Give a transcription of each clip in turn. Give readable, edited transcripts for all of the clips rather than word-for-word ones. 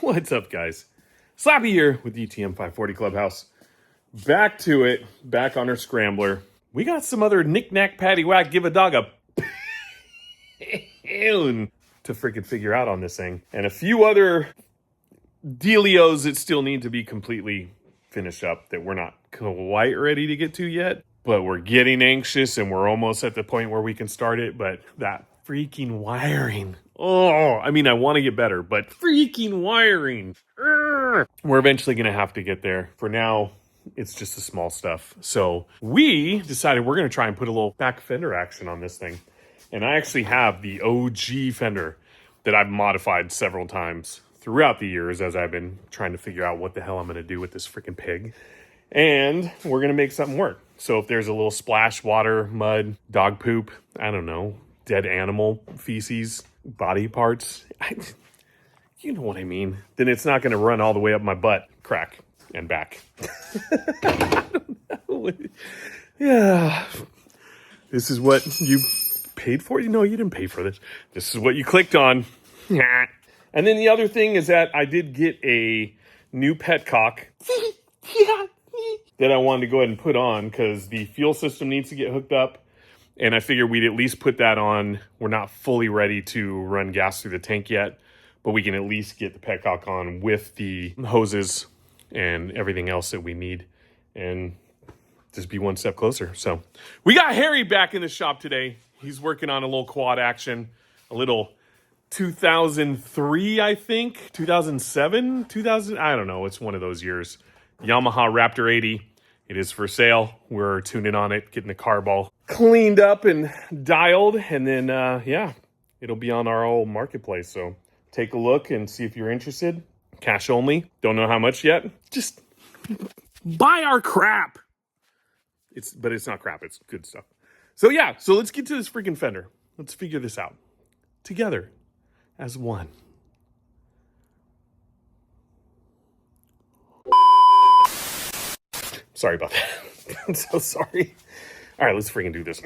What's up, guys? Slappy here with ETM 540 Clubhouse. Back to it, back on our Scrambler. We got some other knick-knack, paddywhack, give a dog a pound to freaking figure out on this thing. And a few other dealios that still need to be completely finished up that we're not quite ready to get to yet. But we're getting anxious and we're almost at the point where we can start it. But that freaking wiring. Oh, I mean, I want to get better, but freaking wiring. We're eventually going to have to get there. For now, it's just the small stuff. So we decided we're going to try and put a little back fender action on this thing. And I actually have the OG Fender that I've modified several times throughout the years as I've been trying to figure out what the hell I'm going to do with this freaking pig. And we're going to make something work. So if there's a little splash, water, mud, dog poop, I don't know, dead animal feces, body parts, you know what I mean, then it's not going to run all the way up my butt crack and back. I don't know. Yeah. This is what you paid for? No, you didn't pay for this. This is what you clicked on. And then the other thing is that I did get a new petcock that I wanted to go ahead and put on because the fuel system needs to get hooked up. And I figured we'd at least put that on. We're not fully ready to run gas through the tank yet, but we can at least get the petcock on with the hoses and everything else that we need and just be one step closer. So we got Harry back in the shop today. He's working on a little quad action, a little 2003, I think, 2007, 2000, I don't know. It's one of those years. Yamaha Raptor 80. It is for sale. We're tuning on it, getting the carb all cleaned up and dialed. And then, yeah, it'll be on our old marketplace. So take a look and see if you're interested. Cash only. Don't know how much yet. Just buy our crap. But it's not crap. It's good stuff. So yeah, so let's get to this freaking Fender. Let's figure this out together as one. Sorry about that. I'm so sorry. All right, let's freaking do this.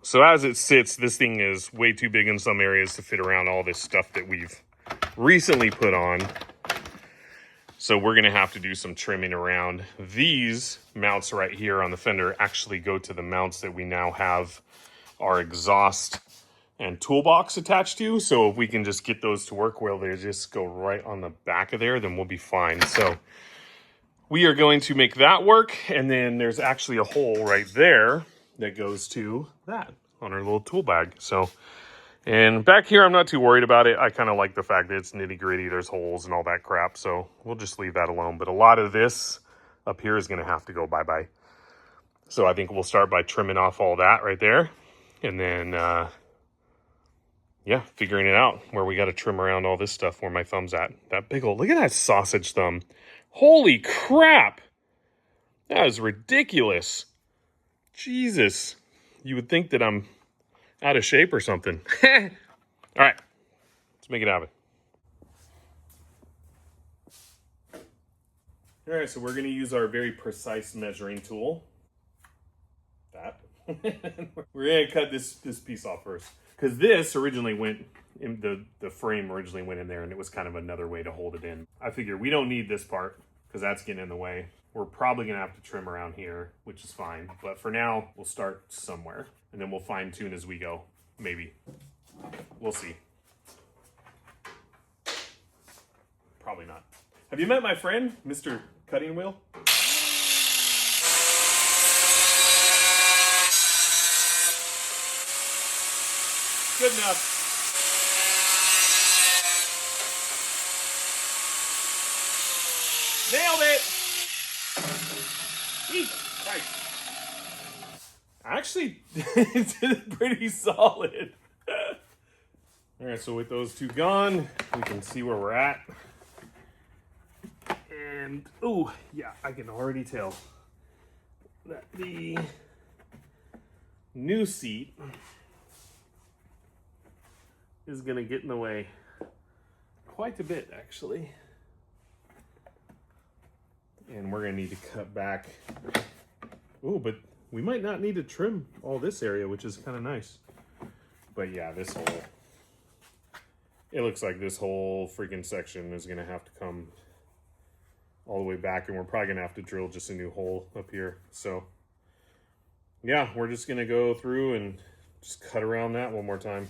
So as it sits, this thing is way too big in some areas to fit around all this stuff that we've recently put on. So we're going to have to do some trimming around. These mounts right here on the Fender actually go to the mounts that we now have our exhaust and toolbox attached to. So if we can just get those to work where they just go right on the back of there, then we'll be fine. So we are going to make that work. And then there's actually a hole right there that goes to that on our little tool bag. So, and back here, I'm not too worried about it. I kind of like the fact that it's nitty gritty. There's holes and all that crap. So we'll just leave that alone. But a lot of this up here is going to have to go bye-bye. So I think we'll start by trimming off all that right there. And then, yeah, figuring it out where we got to trim around all this stuff where my thumb's at. That big old, look at that sausage thumb. Holy crap. That is ridiculous. Jesus. You would think that I'm out of shape or something. All right, let's make it happen. All right, so we're going to use our very precise measuring tool. That. We're going to cut this piece off first. Because this originally went, in the frame originally went in there, and it was kind of another way to hold it in. I figure we don't need this part, because that's getting in the way. We're probably going to have to trim around here, which is fine. But for now, we'll start somewhere. And then we'll fine tune as we go. Maybe. We'll see. Probably not. Have you met my friend, Mr. Cutting Wheel? Good enough. Nailed it! Christ. Actually, it's pretty solid. All right, so with those two gone, we can see where we're at. And, oh, yeah, I can already tell that the new seat is going to get in the way quite a bit, actually. And we're going to need to cut back. Oh, but we might not need to trim all this area, which is kind of nice. But yeah, it looks like this whole freaking section is going to have to come all the way back, and we're probably going to have to drill just a new hole up here. So yeah, we're just going to go through and just cut around that one more time.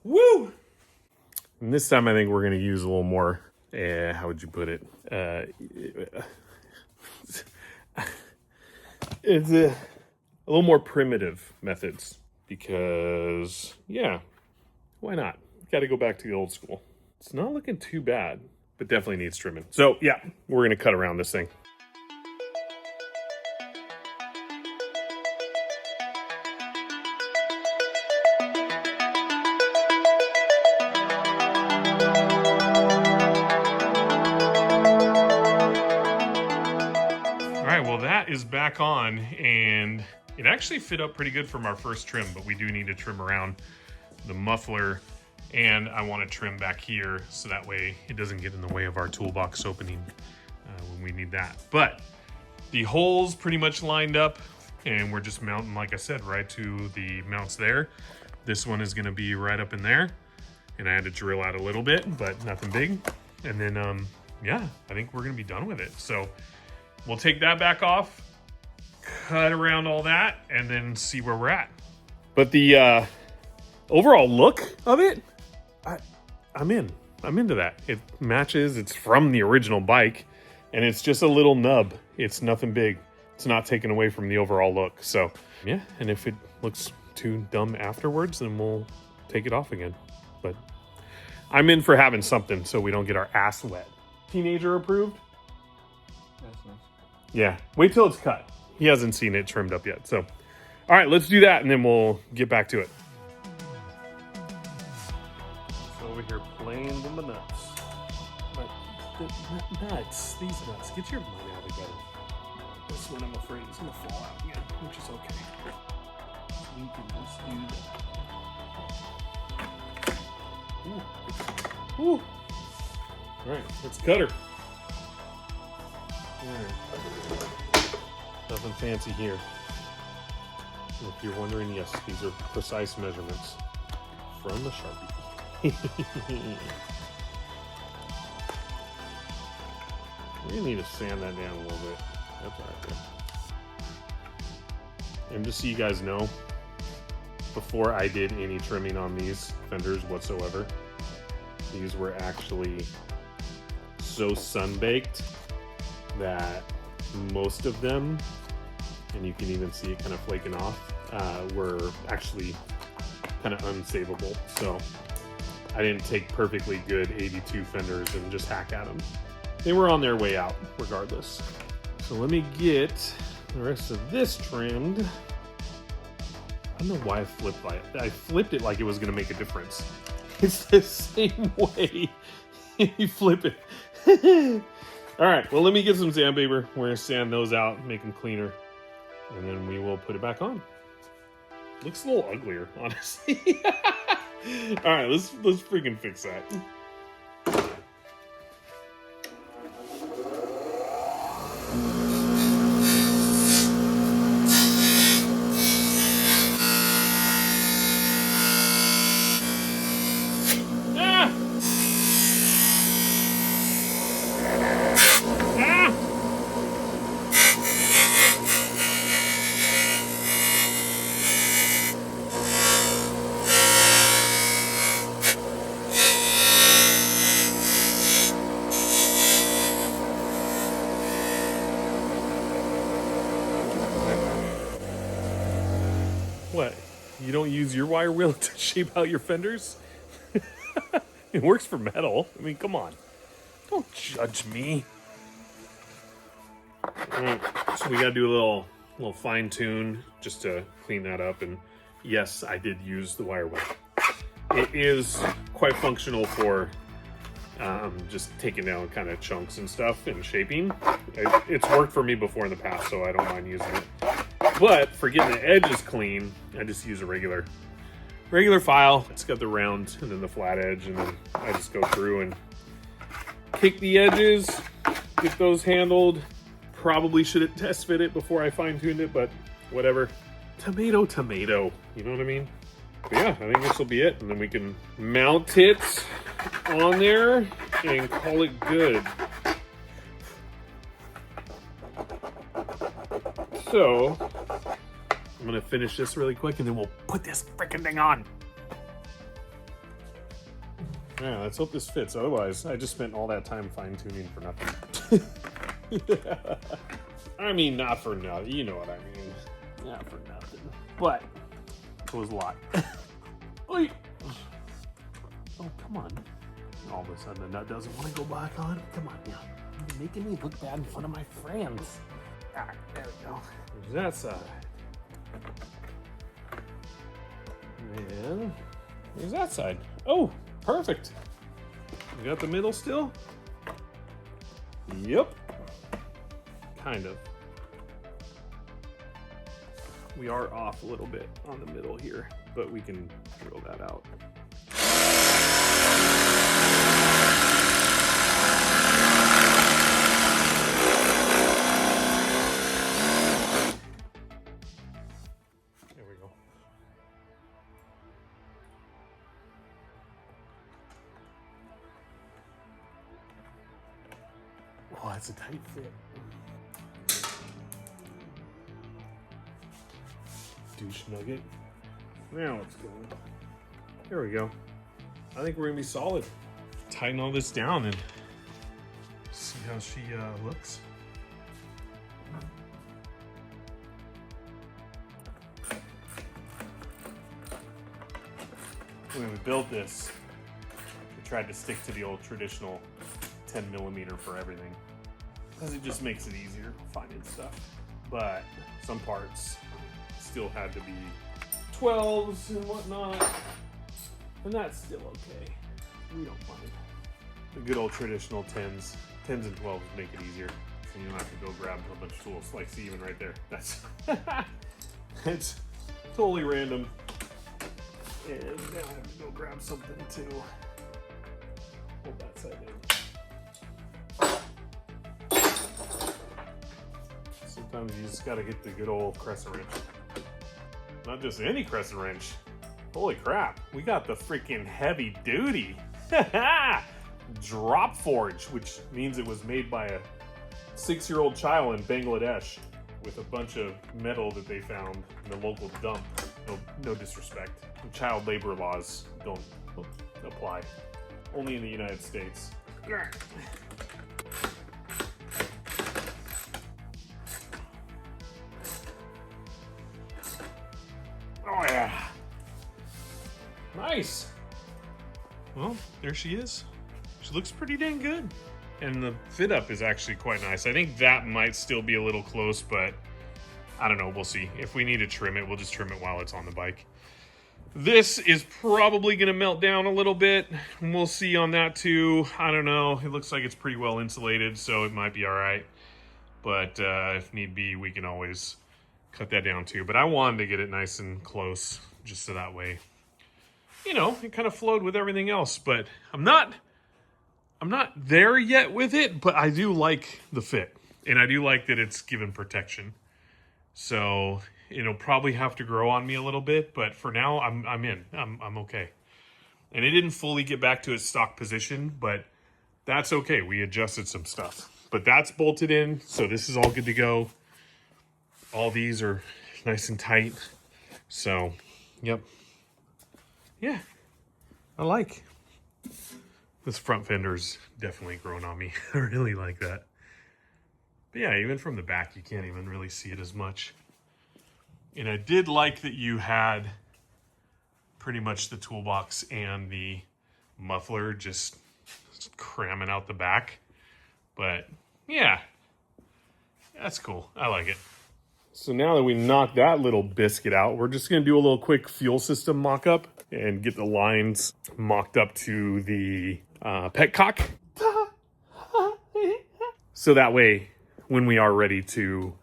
Woo! And this time I think we're going to use a little more, how would you put it? It's a little more primitive methods because, yeah, why not? Got to go back to the old school. It's not looking too bad, but definitely needs trimming. So yeah, we're going to cut around this thing. Well, that is back on, and it actually fit up pretty good from our first trim, but we do need to trim around the muffler, and I want to trim back here so that way it doesn't get in the way of our toolbox opening when we need that. But the holes pretty much lined up, and we're just mounting, like I said, right to the mounts there. This one is going to be right up in there, and I had to drill out a little bit, but nothing big. And then, yeah, I think we're going to be done with it. So we'll take that back off, cut around all that, and then see where we're at. But the overall look of it, I'm into that. It matches. It's from the original bike, and it's just a little nub. It's nothing big. It's not taken away from the overall look. So yeah, and if it looks too dumb afterwards, then we'll take it off again. But I'm in for having something so we don't get our ass wet. Teenager approved? That's nice. Yeah, wait till it's cut. He hasn't seen it trimmed up yet. So, all right, let's do that, and then we'll get back to it. So over here playing with the nuts. Nuts, these nuts. Get your money out of together. This one, I'm afraid, is going to fall out again, which is okay. We can just do that. Ooh. Ooh. All right, let's cut her. Nothing fancy here. And if you're wondering, yes, these are precise measurements from the Sharpie. We need to sand that down a little bit. That's all right there. And just so you guys know, before I did any trimming on these fenders whatsoever, these were actually so sun-baked that most of them, and you can even see it kind of flaking off, were actually kind of unsavable. So I didn't take perfectly good 82 fenders and just hack at them. They were on their way out regardless. So let me get the rest of this trimmed. I don't know why I flipped it. I flipped it like it was going to make a difference. It's the same way you flip it. All right, well, let me get some sandpaper. We're going to sand those out, make them cleaner, and then we will put it back on. Looks a little uglier, honestly. All right, let's freaking fix that. What? You don't use your wire wheel to shape out your fenders? It works for metal. I mean, come on. Don't judge me. All right, so we gotta do a little fine tune just to clean that up. And yes, I did use the wire wheel. It is quite functional for just taking down kind of chunks and stuff and shaping. It's worked for me before in the past, so I don't mind using it. But for getting the edges clean, I just use a regular file. It's got the round and then the flat edge, and then I just go through and kick the edges, get those handled. Probably should have test fit it before I fine-tuned it, but whatever. Tomato, tomato. You know what I mean? But yeah, I think this will be it. And then we can mount it on there and call it good. So I'm gonna finish this really quick and then we'll put this freaking thing on. Yeah, let's hope this fits. Otherwise, I just spent all that time fine-tuning for nothing. I mean, not for nothing. You know what I mean. Not for nothing. But it was a lot. Oy. Oh, come on. All of a sudden, the nut doesn't want to go back on. Come on now. You're making me look bad in front of my friends. All right, there we go. There's that side. And there's that side. Oh, perfect. You got the middle still? Yep. Kind of. We are off a little bit on the middle here, but we can drill that out. There we go. Oh, that's a tight fit. Douche nugget. Now it's going. There we go. I think we're gonna be solid. Tighten all this down and see how she looks. When we built this, we tried to stick to the old traditional 10mm for everything because it just makes it easier finding stuff. But some parts still had to be 12s and whatnot, and that's still okay. We don't mind. The good old traditional 10s and 12s make it easier, so you don't have to go grab a bunch of tools. Like, see, even right there, that's it's totally random. And now I have to go grab something to hold that side in. Sometimes you just gotta get the good old crescent wrench. Not just any crescent wrench. Holy crap, we got the freaking heavy duty drop forge, which means it was made by a 6-year-old child in Bangladesh with a bunch of metal that they found in the local dump. No disrespect. The child labor laws don't apply. Only in the United States. Oh yeah. Nice. Well, there she is. She looks pretty dang good. And the fit up is actually quite nice. I think that might still be a little close, but I don't know, we'll see. If we need to trim it, we'll just trim it while it's on the bike. This is probably gonna melt down a little bit. We'll see on that too. I don't know, it looks like it's pretty well insulated, so it might be all right. But if need be, we can always cut that down too. But I wanted to get it nice and close, just so that way, you know, it kind of flowed with everything else. But I'm not there yet with it, but I do like the fit. And I do like that it's given protection. So it'll probably have to grow on me a little bit, but for now I'm in. I'm okay. And it didn't fully get back to its stock position, but that's okay. We adjusted some stuff. But that's bolted in, so this is all good to go. All these are nice and tight. So, yep. Yeah, I like. This front fender's definitely grown on me. I really like that. But yeah, even from the back, you can't even really see it as much. And I did like that you had pretty much the toolbox and the muffler just cramming out the back. But yeah, that's cool. I like it. So now that we knocked that little biscuit out, we're just going to do a little quick fuel system mock-up and get the lines mocked up to the petcock. So that way, when we are ready to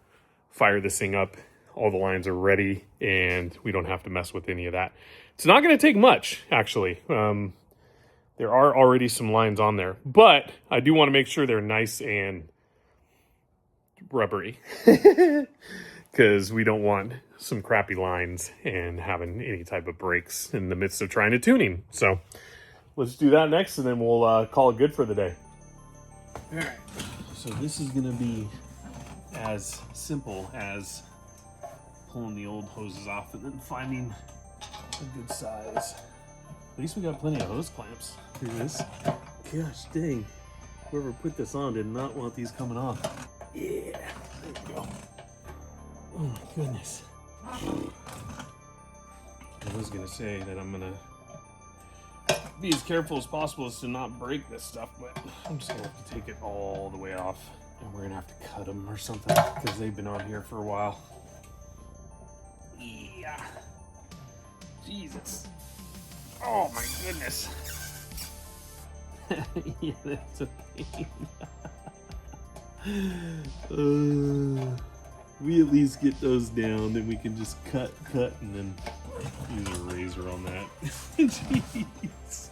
fire this thing up, all the lines are ready and we don't have to mess with any of that. It's not going to take much, actually. There are already some lines on there, but I do want to make sure they're nice and rubbery because we don't want some crappy lines and having any type of breaks in the midst of trying to tuning. So let's do that next, and then we'll call it good for the day. All right, so this is gonna be as simple as pulling the old hoses off and then finding a good size. At least we got plenty of hose clamps through this. Gosh dang, whoever put this on did not want these coming off. Yeah, there we go. Oh my goodness. I was gonna say that I'm gonna be as careful as possible as to not break this stuff, but I'm just gonna have to take it all the way off, and we're gonna have to cut them or something because they've been on here for a while. Yeah. Jesus. Oh my goodness. Yeah, that's a pain. We at least get those down, then we can just cut, and then use a razor on that. Jeez.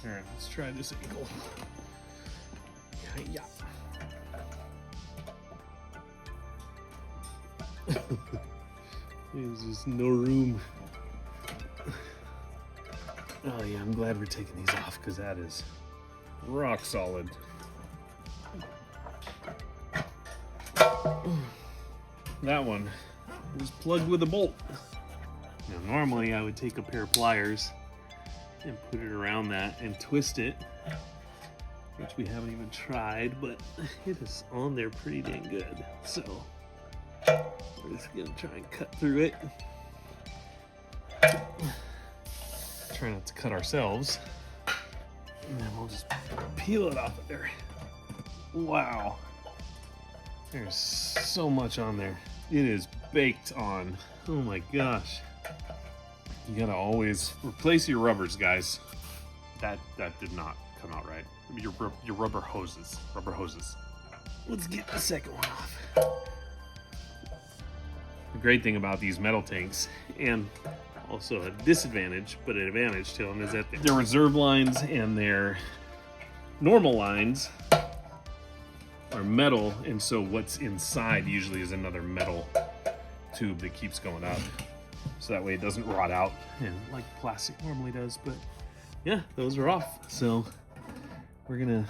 All right, let's try this angle. Yeah. There's just no room. Oh yeah, I'm glad we're taking these off because that is rock solid. That one was plugged with a bolt. Now normally I would take a pair of pliers and put it around that and twist it, which we haven't even tried, but it is on there pretty dang good. So we're just gonna try and cut through it. Try not to cut ourselves. And then we'll just peel it off of there. Wow. There's so much on there. It is baked on. Oh my gosh. You gotta always replace your rubbers, guys. That did not come out right. Your rubber hoses. Rubber hoses. Let's get the second one off. The great thing about these metal tanks, and also a disadvantage, but an advantage to them, is that their reserve lines and their normal lines are metal, and so what's inside usually is another metal tube that keeps going up, so that way it doesn't rot out and like plastic normally does. But yeah, those are off, so we're gonna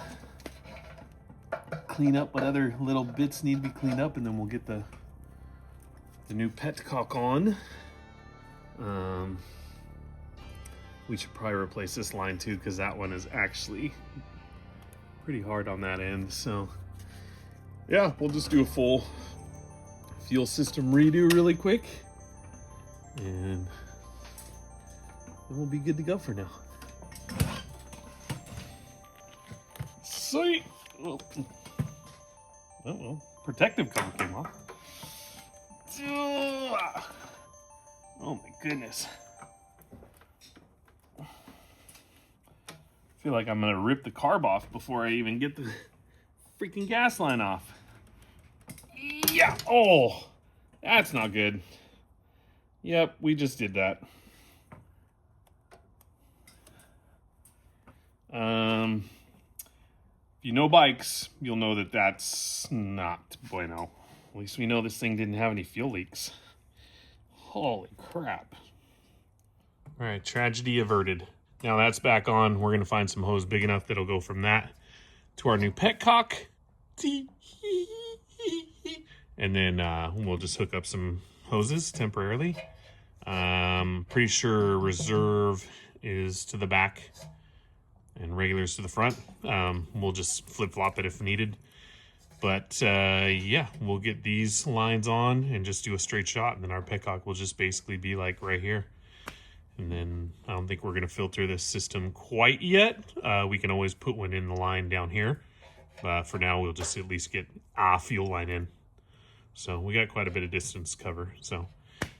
clean up what other little bits need to be cleaned up, and then we'll get the new petcock on. We should probably replace this line too, because that one is actually pretty hard on that end. So yeah, we'll just do a full fuel system redo really quick, and then we'll be good to go for now. Sweet. Oh well, protective cover came off. Oh my goodness. I feel like I'm gonna rip the carb off before I even get the freaking gas line off. Yeah. Oh, that's not good. Yep, we just did that. If you know bikes, you'll know that that's not bueno. At least we know this thing didn't have any fuel leaks. Holy crap. All right, tragedy averted. Now that's back on. We're gonna find some hose big enough that'll go from that to our new petcock. And then we'll just hook up some hoses temporarily. Pretty sure reserve is to the back and regulars to the front. We'll just flip-flop it if needed. But yeah, we'll get these lines on and just do a straight shot, and then our petcock will just basically be like right here. And then I don't think we're gonna filter this system quite yet. We can always put one in the line down here. For now, we'll just at least get a fuel line in. So we got quite a bit of distance to cover. So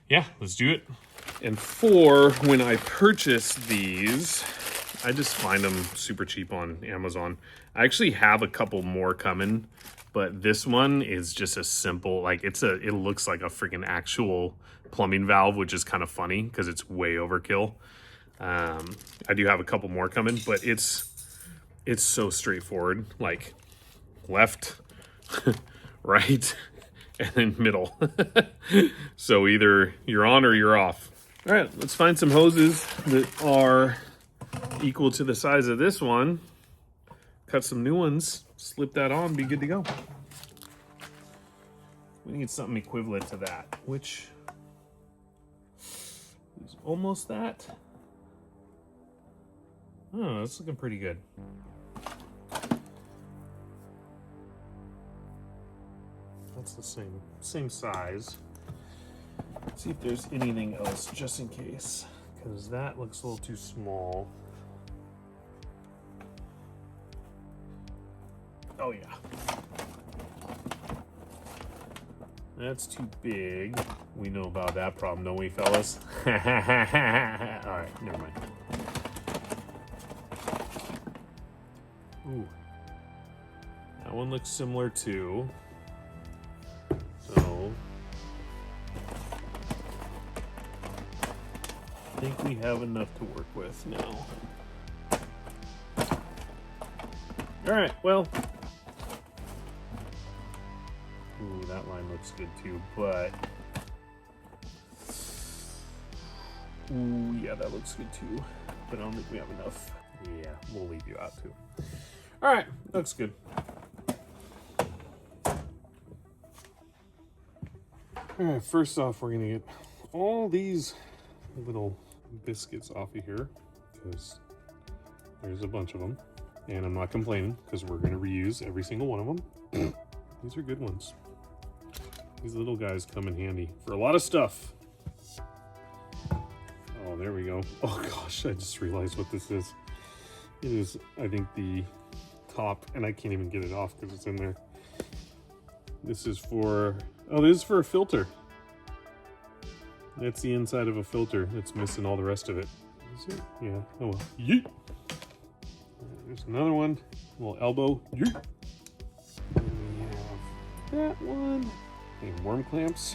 yeah, let's do it. And for when I purchase these, I just find them super cheap on Amazon. I actually have a couple more coming, but this one is just a simple, like it looks like a freaking actual plumbing valve, which is kind of funny because it's way overkill. I do have a couple more coming, but it's so straightforward, like left, right, and then middle. So either you're on or you're off. All right, let's find some hoses that are equal to the size of this one. Cut some new ones, slip that on, be good to go. We need something equivalent to that, which is almost that. Oh, that's looking pretty good. That's the same size. Let's see if there's anything else just in case, because that looks a little too small. Oh yeah. That's too big. We know about that problem, don't we, fellas? All right, never mind. Ooh. That one looks similar too. So I think we have enough to work with now. All right, well. Ooh, that line looks good too, but ooh, yeah, that looks good too. But I don't think we have enough. Yeah, we'll leave you out too. All right, looks good. All right, first off, we're gonna get all these little biscuits off of here because there's a bunch of them, and I'm not complaining because we're gonna reuse every single one of them. These are good ones. These little guys come in handy for a lot of stuff. Oh, there we go. Oh gosh, I just realized what this is. It is, I think, the top, and I can't even get it off because it's in there. This is for, oh, this is for a filter. That's the inside of a filter. It's missing all the rest of it. Is it? Yeah. Oh well. Yeet. There's another one. A little elbow. Yeet. And we have that one. And worm clamps.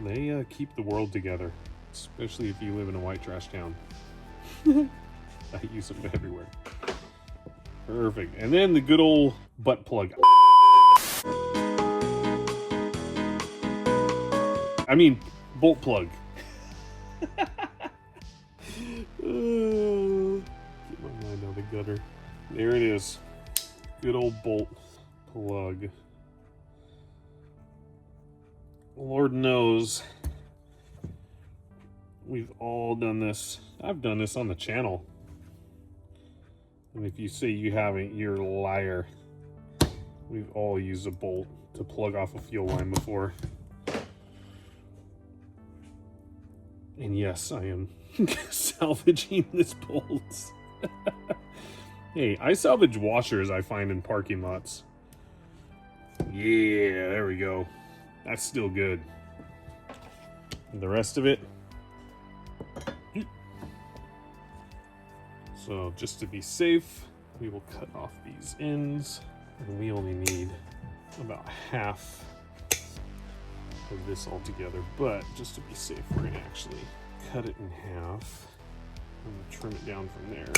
They keep the world together, especially if you live in a white trash town. I use them everywhere. Perfect. And then the good old butt plug. I mean, bolt plug. Get my mind out of the gutter. There it is. Good old bolt plug. Lord knows we've all done this. I've done this on the channel. And if you say you haven't, you're a liar. We've all used a bolt to plug off a fuel line before. And yes, I am salvaging this bolt. Hey, I salvage washers I find in parking lots. Yeah, there we go. That's still good. And the rest of it. So just to be safe, we will cut off these ends. And we only need about half of this all together, but just to be safe, we're gonna actually cut it in half and trim it down from there.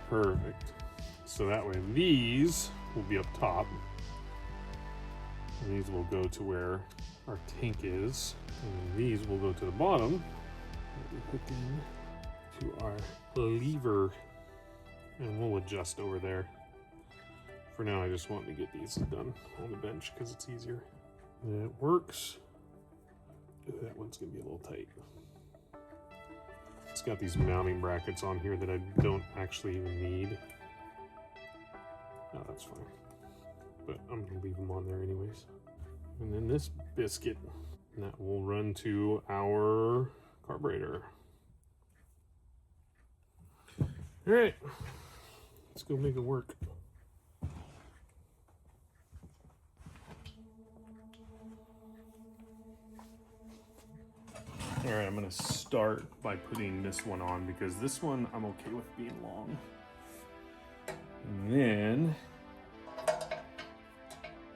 Perfect. So that way these will be up top, and these will go to where our tank is, and these will go to the bottom that we hook in to our lever, and we'll adjust over there. For now, I just want to get these done on the bench because it's easier. And it works. That one's gonna be a little tight. It's got these mounting brackets on here that I don't actually even need. No, that's fine. But I'm gonna leave them on there anyways. And then this biscuit, and that will run to our carburetor. All right, let's go make it work. All right, I'm gonna start by putting this one on because this one I'm okay with being long. And then,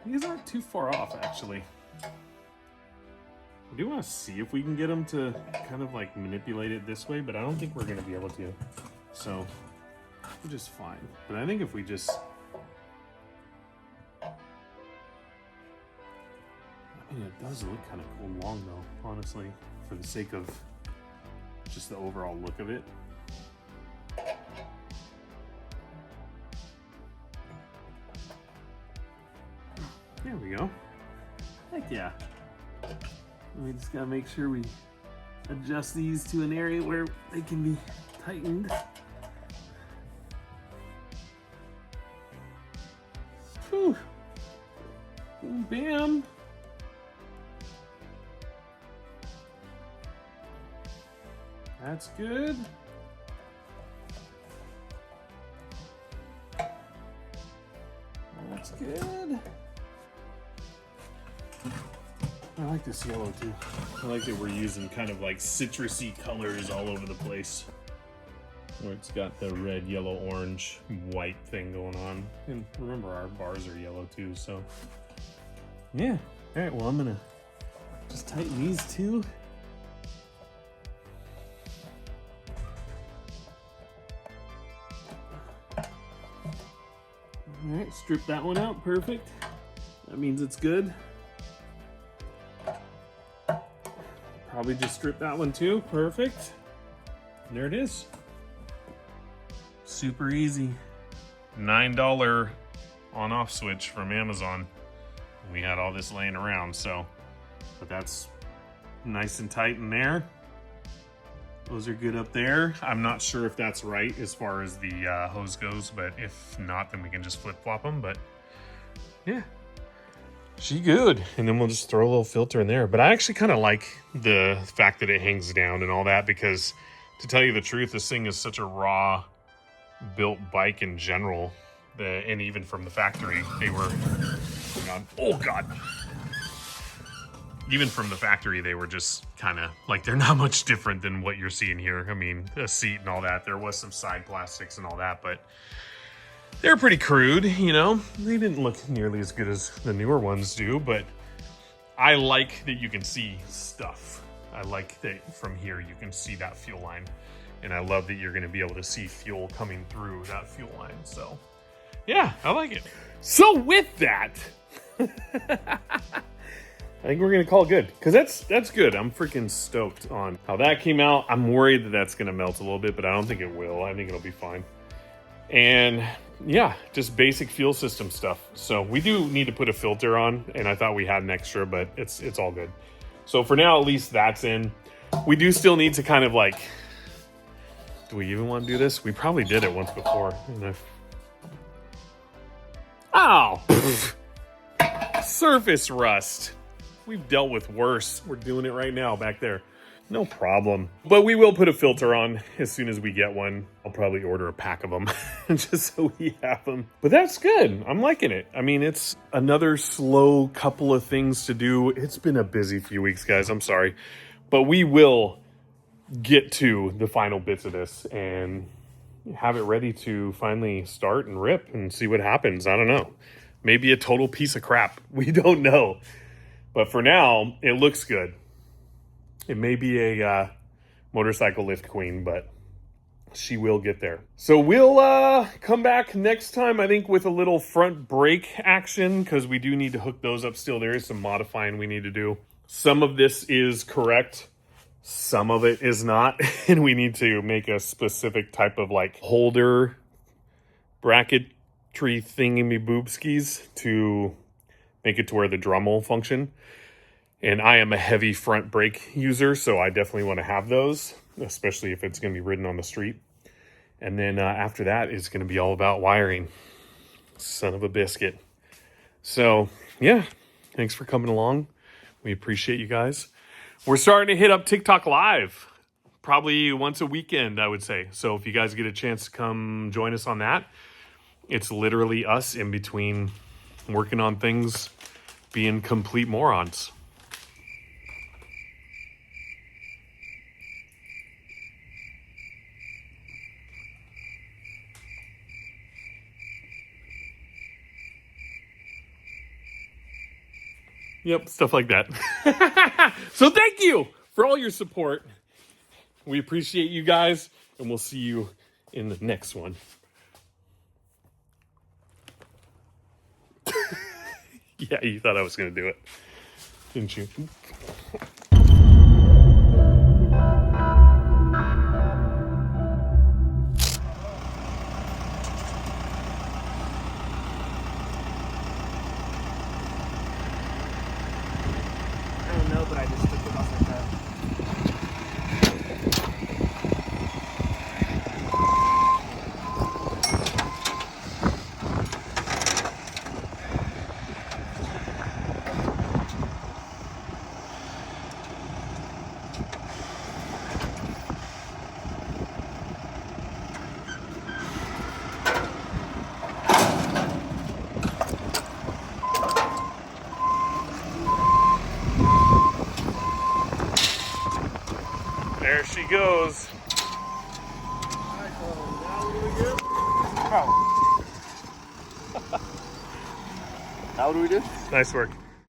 these aren't too far off actually. I do wanna see if we can get them to kind of like manipulate it this way, but I don't think we're gonna be able to. So, we're just fine. But I think if we just Yeah, it does look kind of cool long though, honestly, for the sake of just the overall look of it. There we go. Heck yeah. We just gotta make sure we adjust these to an area where they can be tightened. Whew. Bam. That's good. That's good. I like this yellow too. I like that we're using kind of like citrusy colors all over the place. Where it's got the red, yellow, orange, white thing going on. And remember, our bars are yellow too, so. Yeah. All right, well, I'm gonna just tighten these two. All right, strip that one out, perfect. That means it's good. Probably just strip that one too, perfect. And there it is. Super easy. $9 on-off switch from Amazon. We had all this laying around, so, but that's nice and tight in there. Those are good up there. I'm not sure if that's right as far as the hose goes, but if not, then we can just flip-flop them, but yeah. She good. And then we'll just throw a little filter in there. But I actually kind of like the fact that it hangs down and all that, because to tell you the truth, this thing is such a raw built bike in general. And even from the factory, they were, oh God. Even from the factory, they were just kind of like, they're not much different than what you're seeing here. I mean, a seat and all that. There was some side plastics and all that, but they're pretty crude, you know? They didn't look nearly as good as the newer ones do, but I like that you can see stuff. I like that from here you can see that fuel line. And I love that you're gonna be able to see fuel coming through that fuel line. So, yeah, I like it. So with that, I think we're gonna call it good, because that's good. I'm freaking stoked on how that came out. I'm worried that that's gonna melt a little bit, but I don't think it will. I think it'll be fine. And yeah, just basic fuel system stuff. So we do need to put a filter on, and I thought we had an extra, but it's all good. So for now, at least that's in. We do still need to kind of like, do we even want to do this? We probably did it once before. Ow! Surface rust. We've dealt with worse. We're doing it right now back there. No problem. But we will put a filter on as soon as we get one. I'll probably order a pack of them just so we have them. But that's good. I'm liking it. I mean, it's another slow couple of things to do. It's been a busy few weeks, guys. I'm sorry. But we will get to the final bits of this and have it ready to finally start and rip and see what happens. I don't know. Maybe a total piece of crap. We don't know. But for now, it looks good. It may be a motorcycle lift queen, but she will get there. So we'll come back next time, I think, with a little front brake action, because we do need to hook those up still. There is some modifying we need to do. Some of this is correct. Some of it is not. And we need to make a specific type of like holder bracketry thingy-boobskis to make it to where the drum will function. And I am a heavy front brake user, so I definitely want to have those, especially if it's going to be ridden on the street. And then after that, it's going to be all about wiring. Son of a biscuit. So, yeah, thanks for coming along. We appreciate you guys. We're starting to hit up TikTok Live, probably once a weekend, I would say. So if you guys get a chance to come join us on that, it's literally us in between working on things, being complete morons. Yep, stuff like that. So thank you for all your support. We appreciate you guys, and we'll see you in the next one. Yeah, you thought I was going to do it. didn't you? I don't know, but I just took it off like that. There she goes. How do we do? Nice work.